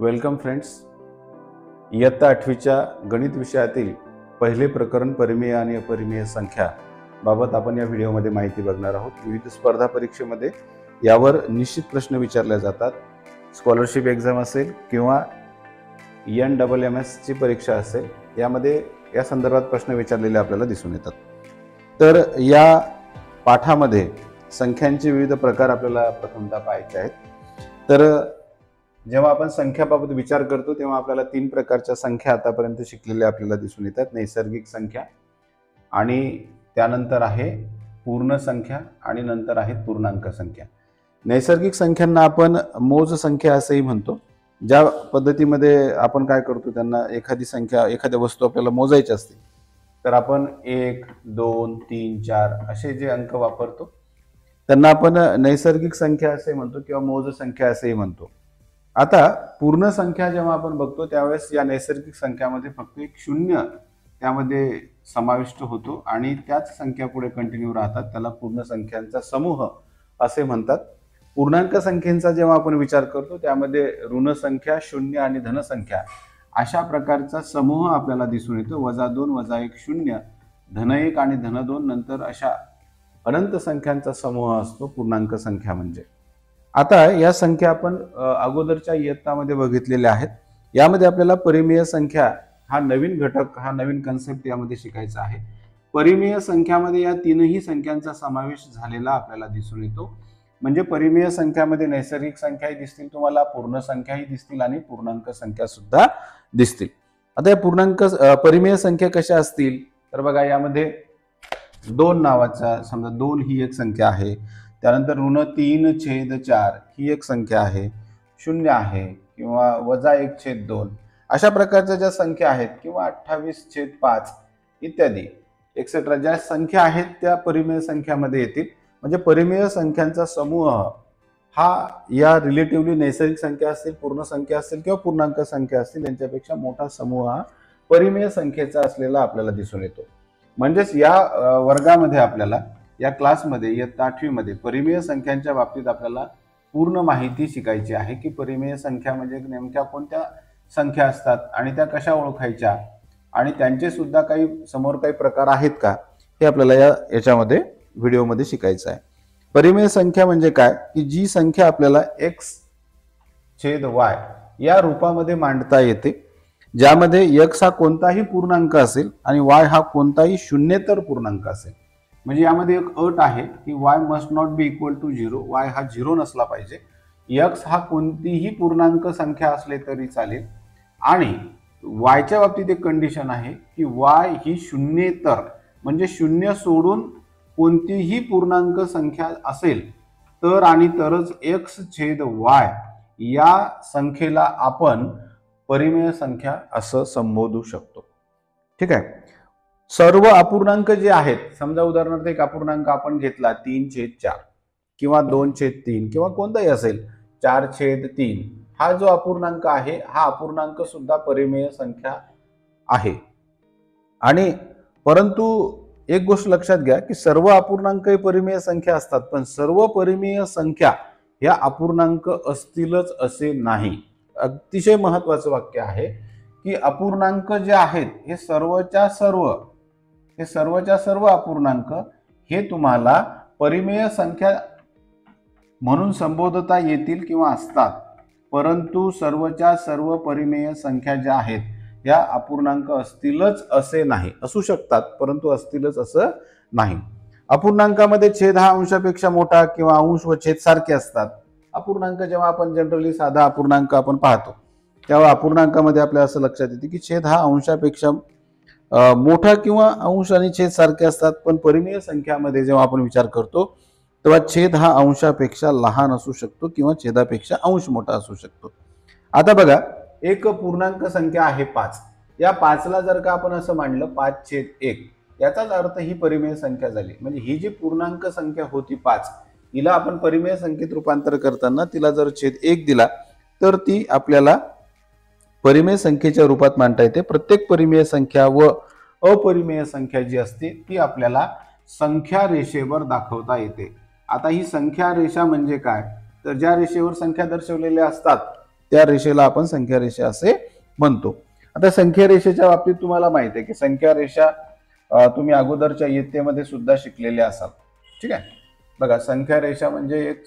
Welcome friends. इयत्ता 8वीच्या गणित विषयातील पहिले प्रकरण परिमेय आणि अपरिमेय संख्या बाबत आपण या व्हिडिओमध्ये माहिती बघणार आहोत. विविध स्पर्धा परीक्षेमध्ये यावर निश्चित प्रश्न विचारले जातात. स्कॉलरशिप एक्झाम असेल किंवा NMMS ची परीक्षा असेल, यामध्ये या संदर्भात प्रश्न विचारलेले आपल्याला दिसून येतात. तर या पाठामध्ये संख्यांचे विविध प्रकार आपल्याला प्रथमतः पाहायचे आहेत. तर जेव्हा आपण संख्याबाबत विचार करतो तेव्हा आपल्याला 3 प्रकारच्या संख्या आतापर्यंत शिकलेल्या आपल्याला दिसून येतात. नैसर्गिक संख्या, आणि त्यानंतर आहे पूर्ण संख्या, आणि नंतर आहेत पूर्णांक संख्या. नैसर्गिक संख्यांना आपण मोज संख्या असेही म्हणतो. ज्या पद्धतीमध्ये आपण काय करतो, त्यांना एखादी संख्या, एखाद्या वस्तू आपल्याला मोजायची असते तर आपण 1, 2, 3, 4 असे जे अंक वापरतो त्यांना आपण नैसर्गिक संख्या असे म्हणतो किंवा मोज संख्या असेही म्हणतो. आता पूर्ण संख्या जेव्हा आपण बघतो त्यावेळेस या नैसर्गिक संख्यामध्ये फक्त एक शून्य त्यामध्ये समाविष्ट होतो आणि त्याच संख्या पुढे कंटिन्यू राहतात. त्याला पूर्ण संख्यांचा समूह असे म्हणतात. पूर्णांक संख्येचा जेव्हा आपण विचार करतो त्यामध्ये ऋण संख्या, शून्य आणि धन संख्या अशा प्रकारचा समूह आपल्याला दिसून येतो. -2, -1, 0, -1 आणि -2 नंतर अशा अनंत संख्यांचा समूह असतो पूर्णांक संख्या म्हणजे. आता या संख्या आपण अगोदरच्या इयत्तामध्ये बघितलेल्या आहेत. यामध्ये आपल्याला परिमेय संख्या हा नवीन घटक, हा नवीन कन्सेप्ट यामध्ये शिकायचा आहे. परिमेय संख्यामध्ये या तीनही संख्यांचा समावेश झालेला आपल्याला दिसून येतो. म्हणजे परिमेय संख्यामध्ये नैसर्गिक संख्याही दिसतील तुम्हाला, पूर्ण संख्याही दिसतील आणि पूर्णांक संख्या सुद्धा दिसतील. आता या परिमेय संख्या कशा असतील तर बघा, यामध्ये 2 नावाचा, समजा 2 ही एक संख्या आहे. त्यानंतर -3/4 ही एक संख्या आहे, 0 आहे किंवा -1/2 अशा प्रकारच्या ज्या संख्या आहेत, किंवा 28/5 इत्यादी एक्सेट्रा ज्या संख्या आहेत त्या परिमेय संख्यामध्ये येतील. म्हणजे परिमेय संख्यांचा समूह हा या रिलेटिव्हली नैसर्गिक संख्या असतील, पूर्ण संख्या असतील किंवा पूर्णांक संख्या असतील यांच्यापेक्षा मोठा समूह हा परिमेय संख्येचा असलेला आपल्याला दिसून येतो. म्हणजेच या वर्गामध्ये आपल्याला, या क्लासमध्ये इयत्ता 8वी मध्ये परिमेय संख्यांच्या बाबतीत आपल्याला पूर्ण माहिती शिकायची आहे की परिमेय संख्या म्हणजे नेमक्या कोणत्या संख्या असतात आणि त्या कशा ओळखायच्या आणि त्यांचे सुद्धा काही प्रकार आहेत का, हे आपल्याला याच्यामध्ये व्हिडिओमध्ये शिकायचं आहे. परिमेय संख्या म्हणजे काय की जी संख्या आपल्याला x/y या रूपामध्ये मांडता येते, ज्यामध्ये x हा कोणताही पूर्णांक असेल आणि y हा कोणताही शून्येतर पूर्णांक असेल. म्हणजे यामध्ये एक अट आहे की y must not be equal to 0, y हा 0 नसला पाहिजे. x हा कोणतीही पूर्णांक संख्या असले तरी चालेल, आणि y च्या बाबतीत एक कंडिशन आहे की y ही शून्येतर म्हणजे शून्य सोडून कोणतीही पूर्णांक संख्या असेल तर आणि तरच x/y या संख्येला आपण परिमेय संख्या असं संबोधू शकतो. ठीक आहे. सर्व अपूर्णांक जे आहेत, समजा उदाहरणार्थ एक अपूर्णांक आपण घेतला 3/4 किंवा 2/3 किंवा कोणताही असेल 4/3, हा जो अपूर्णांक आहे हा अपूर्णांक सुद्धा परिमेय संख्या आहे. आणि परंतु एक गोष्ट लक्षात घ्या की सर्व अपूर्णांक परिमेय संख्या असतात, पण सर्व परिमेय संख्या या अपूर्णांक असतीलच असे नाही. अतिशय महत्वाचं वाक्य आहे की अपूर्णांक जे आहेत हे सर्वच्या सर्व अपूर्णांक हे तुम्हाला परिमेय संख्या म्हणून संबोधता येतील किंवा असतात, परंतु सर्वच्या सर्व परिमेय संख्या ज्या आहेत या अपूर्णांक असतीलच असे नाही. असू शकतात परंतु असतीलच असं नाही. अपूर्णांकामध्ये छेद हा अंशापेक्षा मोठा किंवा अंश व छेद सारखे असतात. अपूर्णांक जेव्हा आपण जनरली साधा अपूर्णांक आपण पाहतो तेव्हा अपूर्णांकामध्ये आपल्या असं लक्षात येते की छेद हा अंशापेक्षा मोठा किंवा अंश आणि छेद सारखे असतात. पण परिमेय संख्यामध्ये जेव्हा आपण विचार करतो तेव्हा छेद हा अंशापेक्षा लहान असू शकतो किंवा छेदापेक्षा अंश मोठा असू शकतो. आता बघा, एक पूर्णांक संख्या आहे 5. या 5ला जर का आपण असं मांडलं 5/1, याचाच अर्थ ही परिमेय संख्या झाली. म्हणजे ही जी पूर्णांक संख्या होती 5, हिला आपण परिमेय संख्येत रूपांतर करताना तिला जर छेद 1 दिला तर ती आपल्याला परिमेय संख्येच्या रूपात मांडता येते. प्रत्येक परिमेय संख्या व अपरिमेय संख्या जी असते ती आपल्याला संख्या रेषेवर दाखवता येते. आता ही संख्या रेषा म्हणजे काय तर ज्या रेषेवर संख्या दर्शवलेल्या असतात त्या रेषेला आपण संख्या रेषा असे म्हणतो. आता संख्या रेषेच्या बाबतीत तुम्हाला माहिती आहे की संख्या रेषा तुम्ही अगोदरच्या इयत्तेमध्ये सुद्धा शिकलेले असाल. ठीक आहे. बघा, संख्या रेषा म्हणजे एक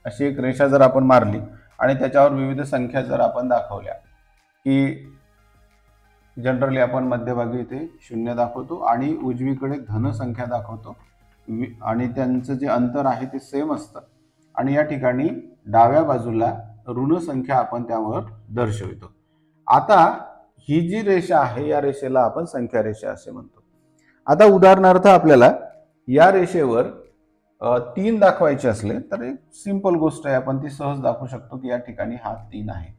अशी एक रेषा जर आपण मारली आणि त्याच्यावर विविध संख्या जर आपण दाखवल्या की जनरली आपण मध्यभागी इथे 0 दाखवतो आणि उजवीकडे धन संख्या दाखवतो आणि त्यांचं जे अंतर आहे ते सेम असतं आणि या ठिकाणी डाव्या बाजूला ऋण संख्या आपण त्यावर दर्शवितो. आता ही जी रेषा आहे या रेषेला आपण संख्या रेषा असे म्हणतो. आता उदाहरणार्थ आपल्याला या रेषेवर 3 दाखवायचे असले तर एक सिंपल गोष्ट आहे, आपण ती सहज दाखवू शकतो की या ठिकाणी हा 3 आहे.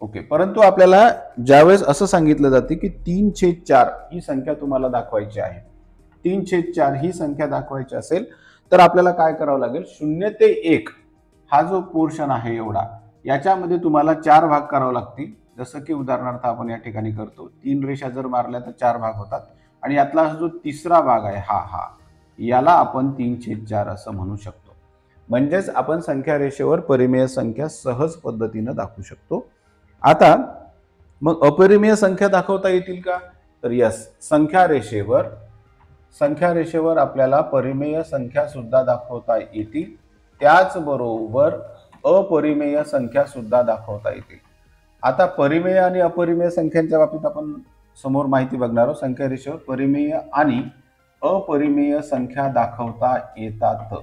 ओके. परंतु आपल्याला ज्यावेळेस असं सांगितलं जाते की 3/4 ही संख्या तुम्हाला दाखवायची आहे, 3/4 ही संख्या दाखवायची असेल तर आपल्याला काय करावं लागेल, 0 ते 1 हा जो पोर्शन आहे एवढा याच्यामध्ये तुम्हाला 4 भाग करावे लागतील. जसं की उदाहरणार्थ आपण या ठिकाणी करतो, 3 रेषा जर मारल्या तर 4 भाग होतात आणि यातला जो तिसरा भाग आहे हा याला आपण 3/4 असं म्हणू शकतो. म्हणजेच आपण संख्या रेषेवर परिमेय संख्या सहज पद्धतीने दाखवू शकतो. आता मग अपरिमेय संख्या दाखवता येतील का, तर यस, संख्या रेषेवर आपल्याला परिमेय संख्या सुद्धा दाखवता येतील. त्याचबरोबर अपरिमेय संख्या सुद्धा दाखवता येतील. आता परिमेय आणि अपरिमेय संख्यांच्या बाबतीत आपण समोर माहिती बघणार आहोत. संख्या रेषेवर परिमेय आणि अपरिमेय संख्या दाखवता येतात,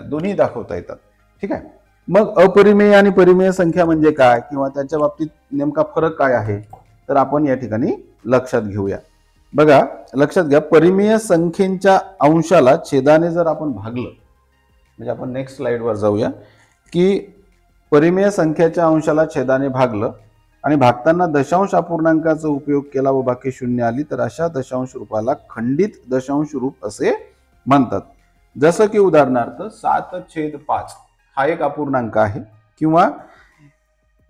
दोन्ही दाखवता येतात. ठीक आहे. मग अपरिमेय आणि परिमेय संख्या म्हणजे काय किंवा त्याच्या बाबतीत नेमका फरक काय आहे तर आपण या ठिकाणी लक्षात घेऊया. बघा, लक्षात घ्या, परिमेय संख्येच्या अंशाला छेदाने जर आपण भागलं, म्हणजे आपण नेक्स्ट स्लाइडवर जाऊया की परिमेय संख्येच्या अंशाला छेदाने भागलं आणि भागताना दशांश अपूर्णांकाचा उपयोग केला व बाकी 0 आली तर अशा दशांश रूपाला खंडित दशांश रूप असे म्हणतात. जसं की उदाहरणार्थ 7/5 हा एक अपूर्णांक आहे किंवा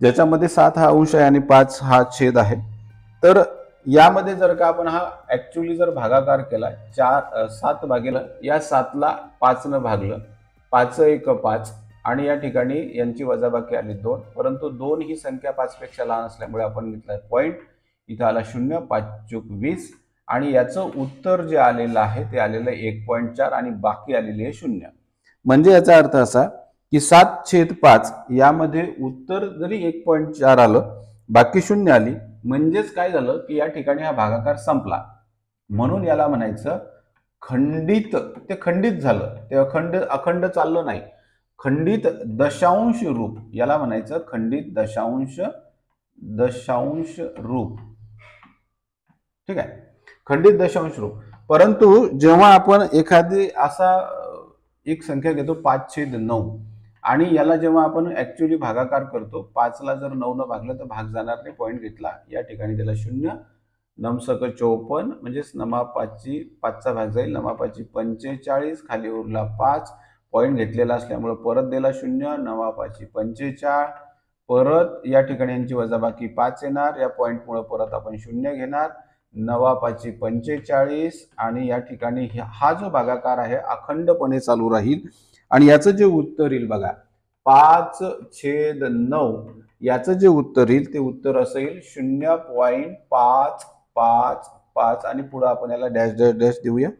ज्याच्यामध्ये 7 हा अंश आहे आणि 5 हा छेद आहे. तर यामध्ये जर का आपण हा ऍक्च्युअली जर भागाकार केला 7 भागेला या 7ला 5 न भागलं, 5 × 1 = 5 आणि या ठिकाणी यांची वजाबाकी आली 2, परंतु 2 ही संख्या 5 पेक्षा लहान असल्यामुळे आपण घेतला पॉईंट, इथं आला 0, 5×20 आणि याचं उत्तर जे आलेलं आहे ते आलेलं 1.4 आणि बाकी आलेली आहे 0. म्हणजे याचा अर्थ असा की 7/5 यामध्ये उत्तर जरी 1.4 आलं, बाकी 0 आली, म्हणजेच काय झालं की या ठिकाणी हा भागाकार संपला. म्हणून याला म्हणायचं खंडित. ते खंडित झालं, ते अखंड चाललं नाही, खंडित दशांश रूप, याला म्हणायचं खंडित दशांश रूप. ठीक आहे, खंडित दशांश रूप. परंतु जेव्हा आपण एखादी असा एक संख्या घेतो 5/9 आणि याला जेव्हा आपण ऍक्च्युअली भागाकार करतो, 5ला जर 9 न भागलं तर भाग जाणार नाही, पॉईंट घेतला, या ठिकाणी त्याला 0, 9 × 54 म्हणजेच 5चा भाग जाईल, 9×5 = 45, खाली उरला 5, पॉईंट घेतलेला असल्यामुळे परत दिला 0, 9×5 = 45, परत या ठिकाणी यांची वजाबाकी 5 येणार, या पॉईंटमुळे परत आपण 0 घेणार, 9×5 = 45 आणि या ठिकाणी हा जो भागाकार आहे अखंडपणे चालू राहील आणि याचं जे उत्तर येईल बघा 5/9 याचं जे उत्तर येईल ते उत्तर असेल 0.555 आणि पुढे आपण याला डॅश डॅश डॅश देऊया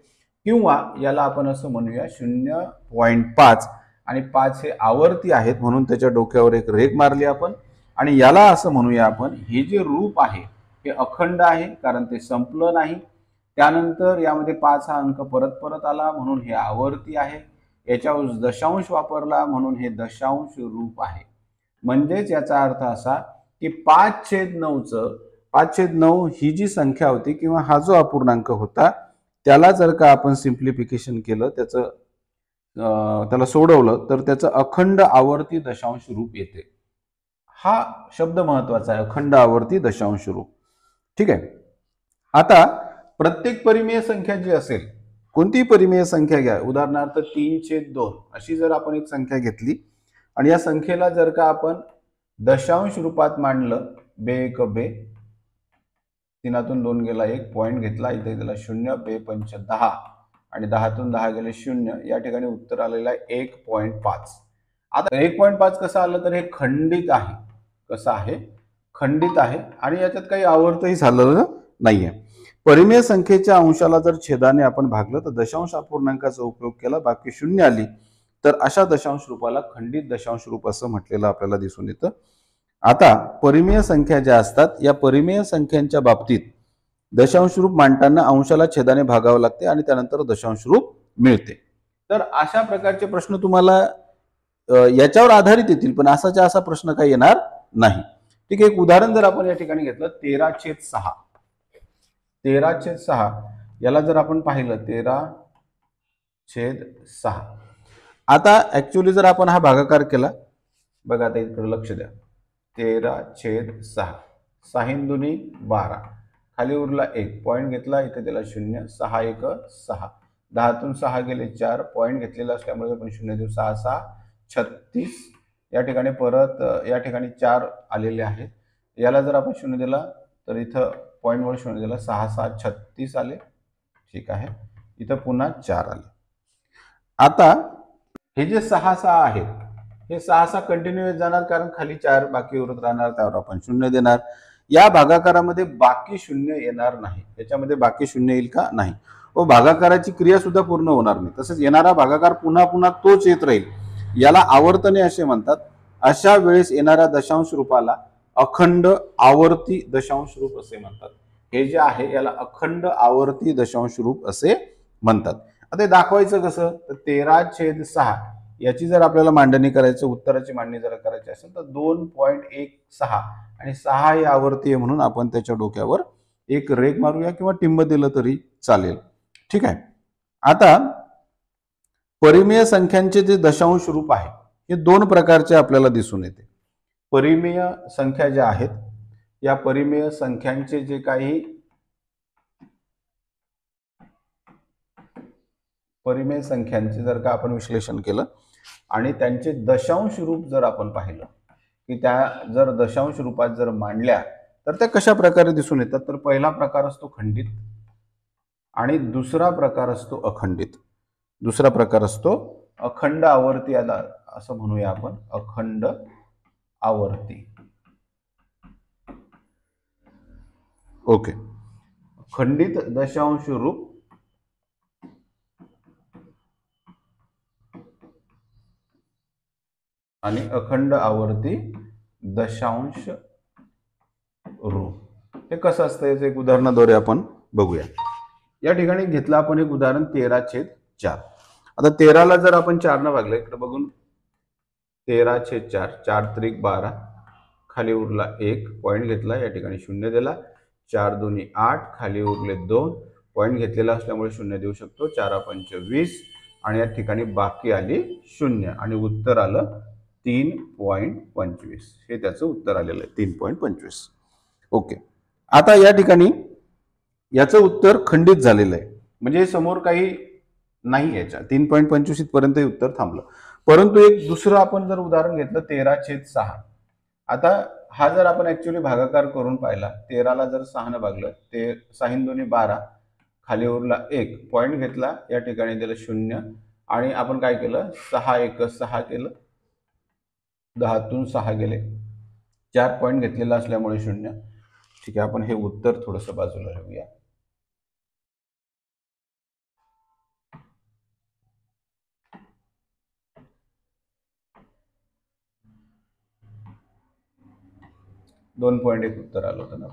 किंवा याला आपण असं म्हणूया 0.5 आणि 5 हे आवर्ती आहेत म्हणून त्याच्या डोक्यावर एक रेघ मारली आपण आणि याला असं म्हणूया आपण हे जे रूप आहे हे अखंड आहे कारण ते संपलं नाही. त्यानंतर यामध्ये 5 हा अंक परत परत आला म्हणून हे आवर्ती आहे. याच्यावर दशांश वापरला म्हणून हे दशांश रूप आहे. म्हणजेच याचा अर्थ असा की 5/9 ही जी संख्या होती किंवा हा जो अपूर्णांक होता त्याला जर का आपण सिम्प्लिफिकेशन केलं त्याला सोडवलं तर त्याचं अखंड आवर्ती दशांश रूप येते. हा शब्द महत्वाचा आहे, अखंड आवर्ती दशांश रूप. ठीक आहे. आता प्रत्येक परिमेय संख्या जी असेल, कोणतीही परिमेय संख्या घ्या, उदाहरणार्थ 3/2 अशी जर आपण एक संख्या घेतली आणि या संख्येला जर का आपण दशांश रूपात मांडलं, बे 1 बे, 3तून 2 गेला 1, पॉईंट घेतला, इथे दिला 0, बे 5 10 आणि 10तून 10 गेले 0, या ठिकाणी उत्तर आलेलं आहे 1.5 आता 1.5 कसं आलं तर हे खंडित आहे. कसं आहे? खंडित आहे आणि याच्यात काही आवर्तही झालेलं नाहीये. परिमेय संख्येच्या अंशाला जर छेदाने आपण भागलं तर दशांश अपूर्णांकाचा उपयोग केला, बाकी शून्य आली, तर अशा दशांश रूपाला खंडित दशांश रूप असं म्हटलेलं आपल्याला दिसून येतं. आता परिमेय संख्या ज्या असतात, या परिमेय संख्यांच्या बाबतीत दशांश रूप मांडताना अंशाला छेदाने भागावं लागते आणि त्यानंतर दशांश रूप मिळते. तर अशा प्रकारचे प्रश्न तुम्हाला याच्यावर आधारित येतील, पण असाच्या असा प्रश्न काही येणार नाही. ठीक आहे, एक उदाहरण जर आपण या ठिकाणी घेतलं 13/6. 13/6 याला जर आपण पाहिलं 13/6. आता ऍक्च्युअली जर आपण हा भागाकार केला, बघा आता इकडे लक्ष द्या, 13/6 6 दुनी 12, खाली उरला 1 पॉईंट घेतला, इथे दिला 0, 6 1 6, 10तून 6 गेले 4 पॉईंट घेतलेला असल्यामुळे आपण 0 देऊ, 6 6 36. या ठिकाणी परत या ठिकाणी 4 आलेले आहेत, याला जर आपण 0 दिला तर इथं पॉईंटवर 0 दिला, 6 6 36 आले. ठीक आहे, इथं पुन्हा 4 आले. आता हे जे 6 6 आहेत, हे 6 6 कंटिन्यू येत जाणार, कारण खाली 4 बाकी उरत राहणार, त्यावर आपण 0 देणार. या भागाकारामध्ये बाकी 0 येणार नाही. याच्यामध्ये बाकी 0 येईल का? नाही. व भागाकाराची क्रिया सुद्धा पूर्ण होणार नाही. तसेच येणारा भागाकार पुन्हा पुन्हा तोच येत राहील. याला आवर्तने असे म्हणतात. अशा वेळेस येणाऱ्या दशांश रूपाला अखंड आवर्ती दशांश रूप असे म्हणतात. हे जे आहे याला अखंड आवर्ती दशांश रूप असे म्हणतात. आता दाखवायचं कसं? तर 13/6 याची जर आपल्याला मांडणी करायचं, उत्तराची मांडणी जर करायची असेल तर 2.16 आणि 6 ही आवर्ती आहे म्हणून आपण त्याच्या डोक्यावर एक रेघ मारूया किंवा टिंब दिलं तरी चालेल. ठीक आहे. आता परिमेय संख्यांचे जे दशांश रूप आहे हे दोन प्रकारचे आपल्याला दिसून येते. परिमेय संख्या ज्या आहेत, या परिमेय संख्यांचे जे काही परिमेय संख्यांचे जर का आपण विश्लेषण केलं आणि त्यांचे दशांश रूप जर आपण पाहिलं की त्या जर दशांश रूपात जर मांडल्या तर त्या कशा प्रकारे दिसून येतात, तर पहिला प्रकार असतो खंडित आणि दुसरा प्रकार असतो अखंडित. दुसरा प्रकार असतो अखंड आवर्ती, याला असं म्हणूया आपण अखंड आवर्ती. ओके. खंडित दशांश रूप आणि अखंड आवर्ती दशांश रूप. हे कसं असतं याचं एक उदाहरणाद्वारे आपण बघूया. या ठिकाणी घेतलं आपण एक उदाहरण 13/4. आता 13ला जर आपण 4 न भागलं, इकडे बघून 13/4, 4 त्रिक 12, खाली उरला 1 पॉईंट घेतला, या ठिकाणी 0 दिला, 4 दुनी 8, खाली उरले 2 पॉईंट घेतलेला असल्यामुळे 0 देऊ शकतो, 4 पंच 20 आणि या ठिकाणी बाकी आली 0 आणि उत्तर आलं 3.25. हे त्याचं उत्तर आलेलं आहे 3.25. ओके. आता या ठिकाणी याचं उत्तर खंडित झालेलं आहे, म्हणजे समोर काही नाही याच्या 3.25 इथपर्यंत उत्तर थांबलं. परंतु एक दुसरं आपण जर उदाहरण घेतलं 13/6. आता हा जर आपण ऍक्च्युअली भागाकार करून पाहिला, 13ला जर 6 न भागलं, ते 6 दुनी 12, खाली उरला 1 पॉईंट घेतला, या ठिकाणी दिलं 0 आणि आपण काय केलं, 6 1 6 केलं, 10तून 6 गेले, 4 पॉईंट घेतलेला असल्यामुळे 0. ठीक आहे, आपण हे उत्तर थोडंसं बाजूला ठेवूया. दोन पॉईंट एक उत्तर आलं होतं ना.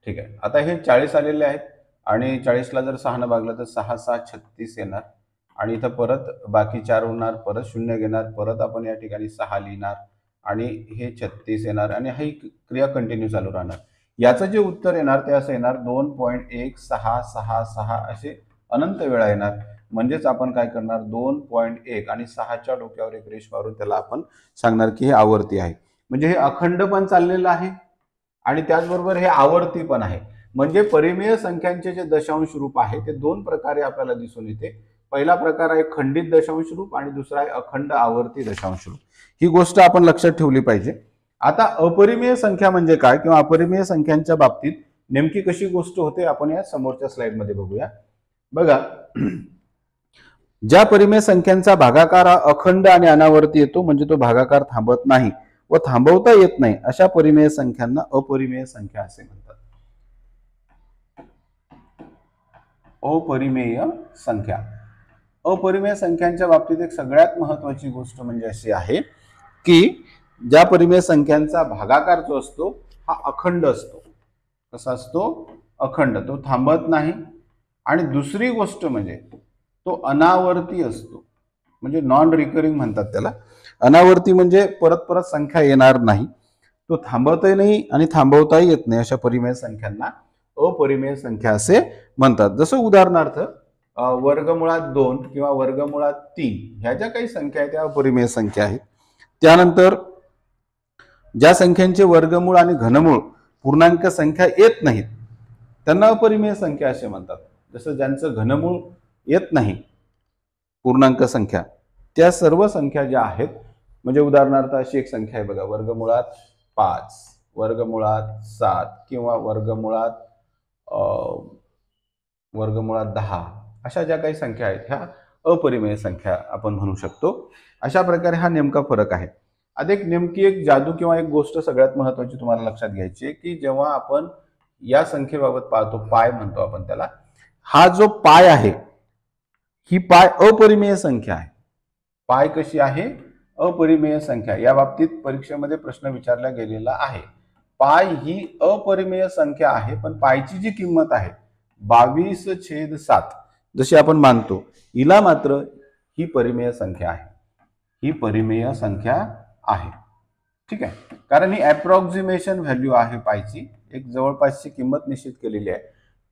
ठीक आहे. आता हे 40 आलेले आहेत आणि 40ला जर 6 न भागलं तर 6 6 36 येणार आणि इथं परत बाकी 4 होणार, परत 0 घेणार, परत आपण या ठिकाणी 6 लिहिणार आणि हे 36 येणार आणि ही क्रिया कंटिन्यू चालू राहणार. याचं जे उत्तर येणार ते असं येणार 2.1666 असे अनंत वेळा येणार. म्हणजेच आपण काय करणार, 2.1 आणि 6च्या डोक्यावर एक रेष मारून त्याला आपण सांगणार की हे आवर्ती आहे. म्हणजे हे अखंड पण चाललेलं आहे आणि त्याचबरोबर हे आवर्ती पण आहे. म्हणजे परिमेय संख्यांचे जे दशांश रूप आहे ते दोन प्रकारे आपल्याला दिसून येते. पहिला प्रकार आहे खंडित दशांश रूप आणि दुसरा आहे अखंड आवर्ती दशांश रूप. ही गोष्ट आपण लक्षात ठेवली पाहिजे. आता अपरिमेय संख्या म्हणजे काय किंवा अपरिमेय संख्यांच्या बाबतीत नेमकी कशी गोष्ट होते आपण या समोरच्या स्लाइडमध्ये बघूया. बघा, ज्या परिमेय संख्यांचा भागाकार हा अखंड आणि अनावर्ती येतो म्हणजे तो भागाकार थांबत नाही व थांबवता येत नाही अशा परिमेय संख्यांना अपरिमेय संख्या असे म्हणतात. अपरिमेय संख्या. अपरिमेय संख्यांच्या बाबतीत एक सगळ्यात महत्वाची गोष्ट म्हणजे अशी आहे की ज्या परिमेय संख्यांचा भागाकार जो असतो हा अखंड असतो. कसा असतो? अखंड. तो थांबत नाही. आणि दुसरी गोष्ट म्हणजे तो अनावर्ती असतो. म्हणजे नॉन रिकरिंग म्हणतात त्याला. अनावर्ती म्हणजे परत परत संख्या येणार नाही. तो थांबवताही नाही आणि थांबवताही येत नाही अशा परिमेय संख्यांना अपरिमेय संख्या असे म्हणतात. जसं उदाहरणार्थ वर्गमुळात 2 किंवा वर्गमुळात 3 ह्या ज्या काही संख्या आहेत त्या अपरिमेय संख्या आहेत. त्यानंतर ज्या संख्यांचे वर्गमूळ आणि घनमूळ पूर्णांक संख्या येत नाहीत त्यांना अपरिमेय संख्या असे म्हणतात. जसं ज्यांचं घनमूळ येत नाही पूर्णांक संख्या त्या सर्व संख्या ज्या आहेत म्हणजे उदाहरणार्थ अशी एक संख्या आहे बघा, वर्गमुळात 5, वर्गमुळात 7 किंवा वर्गमुळात 10 अशा ज्या काही संख्या आहेत ह्या अपरिमेय संख्या आपण म्हणू शकतो. अशा प्रकारे हा नेमका फरक आहे. अधिक नेमकी एक जादू किंवा एक गोष्ट सगळ्यात महत्वाची तुम्हाला लक्षात घ्यायची आहे की जेव्हा आपण या संख्येबाबत पाहतो, पाय म्हणतो आपण त्याला, हा जो पाय आहे ही पाय अपरिमेय संख्या आहे. पाय कशी आहे? अपरिमेय संख्या. या बाबतीत परीक्षेमध्ये प्रश्न विचारला गेलेला आहे. पाय ही अपरिमेय संख्या आहे पण पायची जी किंमत आहे 22/7 जशी आपण मानतो हिला मात्र ही परिमेय संख्या आहे. ही परिमेय संख्या आहे. ठीक आहे. कारण ही अप्रॉक्सिमेशन व्हॅल्यू आहे पायची, एक जवळपासची किंमत निश्चित केलेली आहे.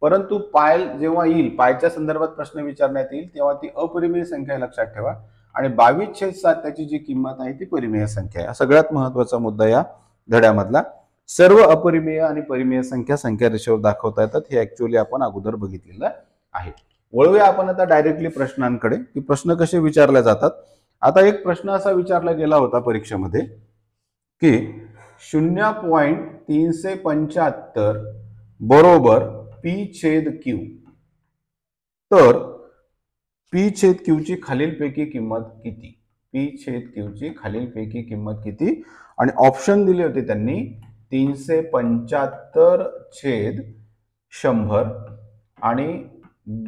परंतु पाय जेव्हा येईल, पायच्या संदर्भात प्रश्न विचारण्यात येईल तेव्हा ती अपरिमेय संख्या लक्षात ठेवा आणि 22/7 त्याची जी किंमत आहे ती परिमेय संख्या आहे. सगळ्यात महत्वाचा मुद्दा या धड्यामधला. सर्व अपरिमेय आणि परिमेय संख्या रेषेवर दाखवता येतात हे ऍक्च्युअली आपण अगोदर बघितलेलं आहे. वळूया आपण आता डायरेक्टली प्रश्नांकडे की प्रश्न कसे विचारले जातात. आता एक प्रश्न असा विचारला गेला होता परीक्षेमध्ये की 0.375 बरोबर P/Q. तर P/Q ची खालीलपैकी किंमत किती? P/Q ची खालीलपैकी किंमत किती? आणि ऑप्शन दिले होते त्यांनी 375/100 आणि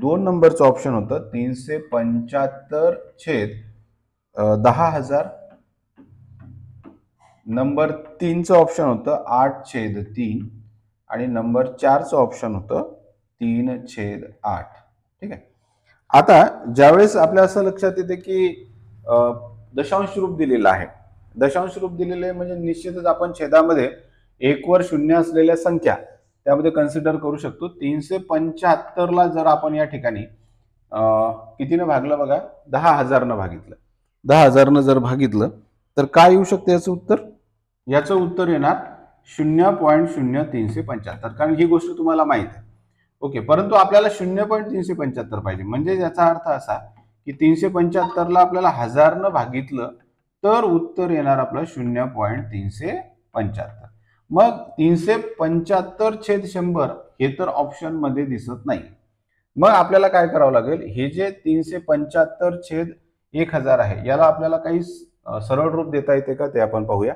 2 नंबरचं ऑप्शन होतं 375/10,000. नंबर 3चं ऑप्शन होतं 8/3 आणि नंबर 4चं ऑप्शन होतं 3/8. ठीक आहे. आता ज्यावेळेस आपल्या असं लक्षात येते की दशांश रूप दिलेलं आहे. दशांश रूप दिलेलं आहे म्हणजे निश्चितच आपण छेदामध्ये 1 वर 0 असलेल्या संख्या त्यामध्ये कन्सिडर करू शकतो. 375ला जर आपण या ठिकाणी कितीनं भागलं बघा, 10,000नं भागितलं. 10,000नं जर भागितलं तर काय येऊ शकतं याचं उत्तर? याचं उत्तर येणार 0.0375. कारण ही गोष्ट तुम्हाला माहित आहे. ओके. परंतु आपल्याला 0.375 पाहिजे. म्हणजे याचा अर्थ असा की 375ला आपल्याला 1000नं भागितलं तर उत्तर येणार आपलं 0.375. मग 375/100 हे तर ऑप्शन मध्ये दिसत नाही. मग आपल्याला काय करावं लागेल, हे जे 375/1000 आहे याला आपल्याला काही सरळ रूप देता येते का ते आपण पाहूया.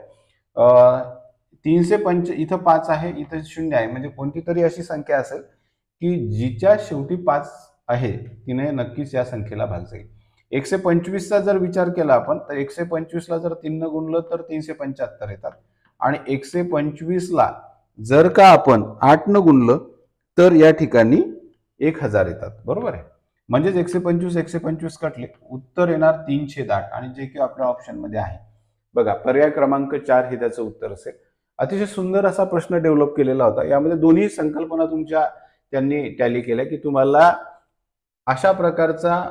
305 इथं 5 आहे, इथं 0 आहे, म्हणजे कोणती तरी अशी संख्या असेल की जिच्या शेवटी 5 आहे तिने नक्कीच या संख्येला भाग जाईल. 125चा जर विचार केला आपण तर 125ला जर 3 गुणलं तर 375 येतात आणि 125ला जर का आपण 8 गुणलं तर या ठिकाणी 1000 येतात. बरोबर आहे. म्हणजेच 125 कटले, उत्तर येणार 3/8 आणि जे की आपल्या ऑप्शन मध्ये आहे बघा. पर्याय क्रमांक 4 हे त्याचं उत्तर असेल. अतिशय सुंदर असा प्रश्न डेव्हलप केलेला होता. यामध्ये दोन्ही संकल्पना तुमच्या त्यांनी टॅली केल्या की तुम्हाला अशा प्रकारचा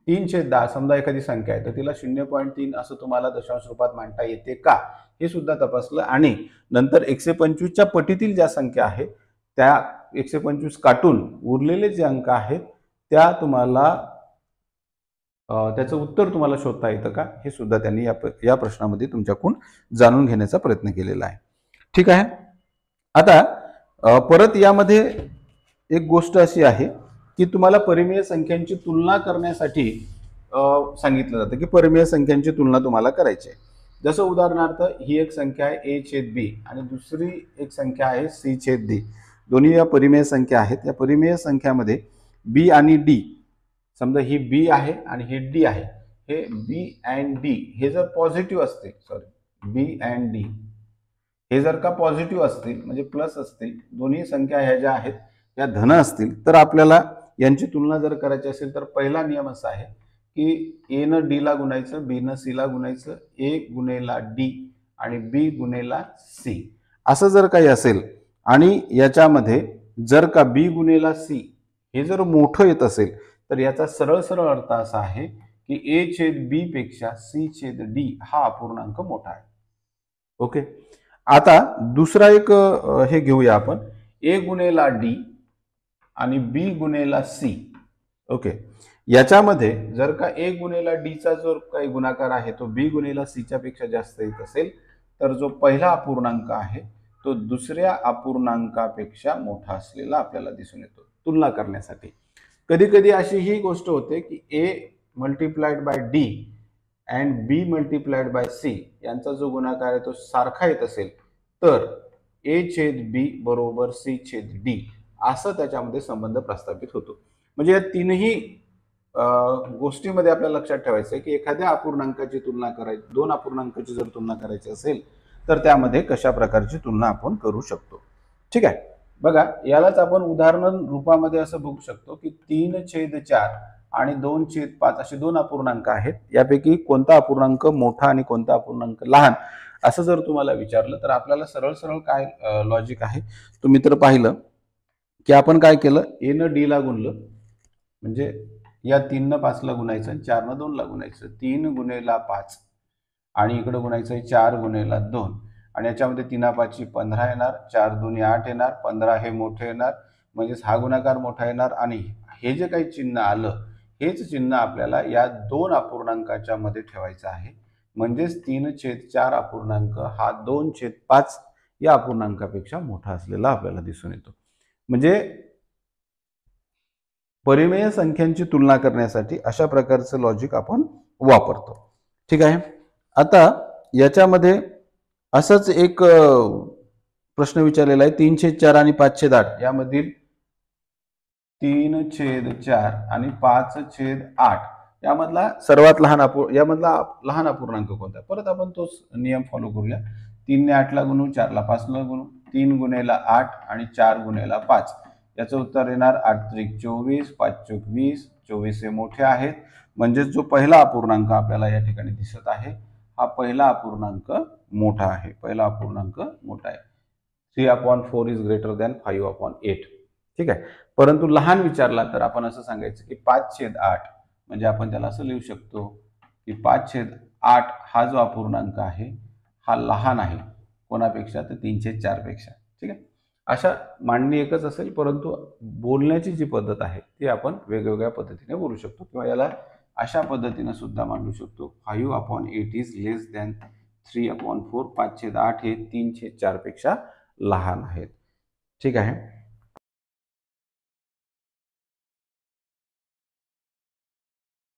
3/10 समजा एखादी संख्या आहे तर तिला 0.3 असं तुम्हाला दशांश रूपात मांडता येते का हे सुद्धा तपासलं आणि नंतर 125च्या पटीतील ज्या संख्या आहेत त्या 125 काटून उरलेले जे अंक आहेत त्या तुम्हाला त्याचं उत्तर तुम्हाला शोधता येतं का हे सुद्धा त्यांनी या प्रश्नामध्ये तुमच्याकडून जाणून घेण्याचा प्रयत्न केलेला आहे. ठीक आहे. आता परत यामध्ये एक गोष्ट अशी आहे की तुम्हाला परिमेय संख्यांची तुलना करण्यासाठी सांगितलं जातं की परिमेय संख्यांची तुलना तुम्हाला करायची आहे. जसं उदाहरणार्थ ही एक संख्या आहे a/b आणि दुसरी एक संख्या आहे c/d. दोन्ही या परिमेय संख्या आहेत. या परिमेय संख्यामध्ये b आणि d, समजा ही b आहे आणि ही d आहे, हे b अँड d हे जर पॉझिटिव्ह असतील, b अँड d हे जर का पॉझिटिव्ह असतील म्हणजे प्लस असतील, दोन्ही संख्या ह्या ज्या आहेत या धन असतील, तर आपल्याला यांची तुलना जर करायची असेल तर पहिला नियम असा आहे की ए न डी ला गुणायचं, बी न सी ला गुणायचं, ए गुणेला डी आणि बी गुणेला सी असं जर काही असेल आणि याच्यामध्ये जर का बी गुणेला सी हे जर मोठं येत असेल तर याचा सरळ सरळ अर्थ असा आहे की ए छेद बी पेक्षा सी छेद डी हा अपूर्णांक मोठा आहे. ओके, आता दुसरा एक हे घेऊया आपण, ए गुणेला डी आणि बी गुणेला सी. ओके, याच्यामध्ये जर का ए गुणेला डी चा जो काही गुणाकार आहे तो बी गुणेला सी च्या पेक्षा जास्त येत असेल तर जो पहिला अपूर्णांक आहे तो दुसऱ्या अपूर्णांकापेक्षा मोठा असलेला आपल्याला दिसून येतो तुलना करण्यासाठी. कधी कधी अशी ही गोष्ट होते की A multiplied by D and B multiplied by C यांचा जो गुणाकार आहे तो सारखा येत असेल तर ए छेद बी बरोबर सी छेद डी असं त्याच्यामध्ये संबंध प्रस्थापित होतो. म्हणजे या तीनही गोष्टीमध्ये आपल्याला लक्षात ठेवायचं आहे की एखाद्या अपूर्णांकाची तुलना करायची, दोन अपूर्णांकाची जर तुलना करायची असेल तर त्यामध्ये कशा प्रकारची तुलना आपण करू शकतो. ठीक आहे, बघा यालाच आपण उदाहरण रूपामध्ये असं बघू शकतो की 3/4 आणि 2/5 असे दोन अपूर्णांक आहेत. यापैकी कोणता अपूर्णांक मोठा आणि कोणता अपूर्णांक लहान असं जर तुम्हाला विचारलं तर आपल्याला सरळ सरळ काय लॉजिक आहे, तुम्ही तर पाहिलं की आपण काय केलं, ए न डी ला गुणलं म्हणजे या 3 न 5 ला गुणायचं, 4 न 2 ला गुणायचं, 3 गुणेला 5 आणि इकडे गुणायचं 4 गुणेला 2 आणि याच्यामध्ये 3/5 15 येणार, 4 2 8 येणार, 15 हे मोठे येणार म्हणजेच हा गुणाकार मोठा येणार आणि हे जे काही चिन्ह आलं हेच चिन्ह आपल्याला या दोन अपूर्णांकाच्या मध्ये ठेवायचं आहे. म्हणजेच 3/4 अपूर्णांक हा 2/5 या अपूर्णांकापेक्षा मोठा असलेला आपल्याला दिसून येतो. म्हणजे परिमेय संख्यांची तुलना करण्यासाठी अशा प्रकारचं लॉजिक आपण वापरतो. ठीक आहे, आता याच्यामध्ये असंच एक प्रश्न विचारलेला आहे, 3/4 आणि 5/8 यामधील 3/4 आणि 5/8 यामधला सर्वात लहान अपूर्णांक कोणता. परत आपण तोच नियम फॉलो करूया. 3 ने 8 ला गुणू, 4 ला 5 ला गुणू, 3 गुणेला 8 आणि 4 गुणेला 5 याचं उत्तर येणार 8 त्रिक 24, 5 चोक 20, 24 हे मोठे आहेत. म्हणजे जो पहिला अपूर्णांक आपल्याला या ठिकाणी दिसत आहे हा पहिला अपूर्णांक मोठा आहे. पहिला अपूर्णांक मोठा आहे. 3/4 इज ग्रेटर दॅन 5/8. ठीक आहे, परंतु लहान विचारला तर आपण असं सांगायचं की 5/8 म्हणजे आपण त्याला असं लिहू शकतो की 5/8 हा जो अपूर्णांक आहे हा लहान आहे कोणापेक्षा, तर 3/4 पेक्षा. ठीक आहे, अशा मांडणी एकच असेल परंतु बोलण्याची जी पद्धत आहे ती आपण वेगवेगळ्या पद्धतीने बोलू शकतो किंवा याला अशा पद्धतीने सुद्धा मांडू शकतो. 5/8 इज लेस दॅन 3/4. 5/8 हे 3/4 पेक्षा लहान आहेत. ठीक आहे,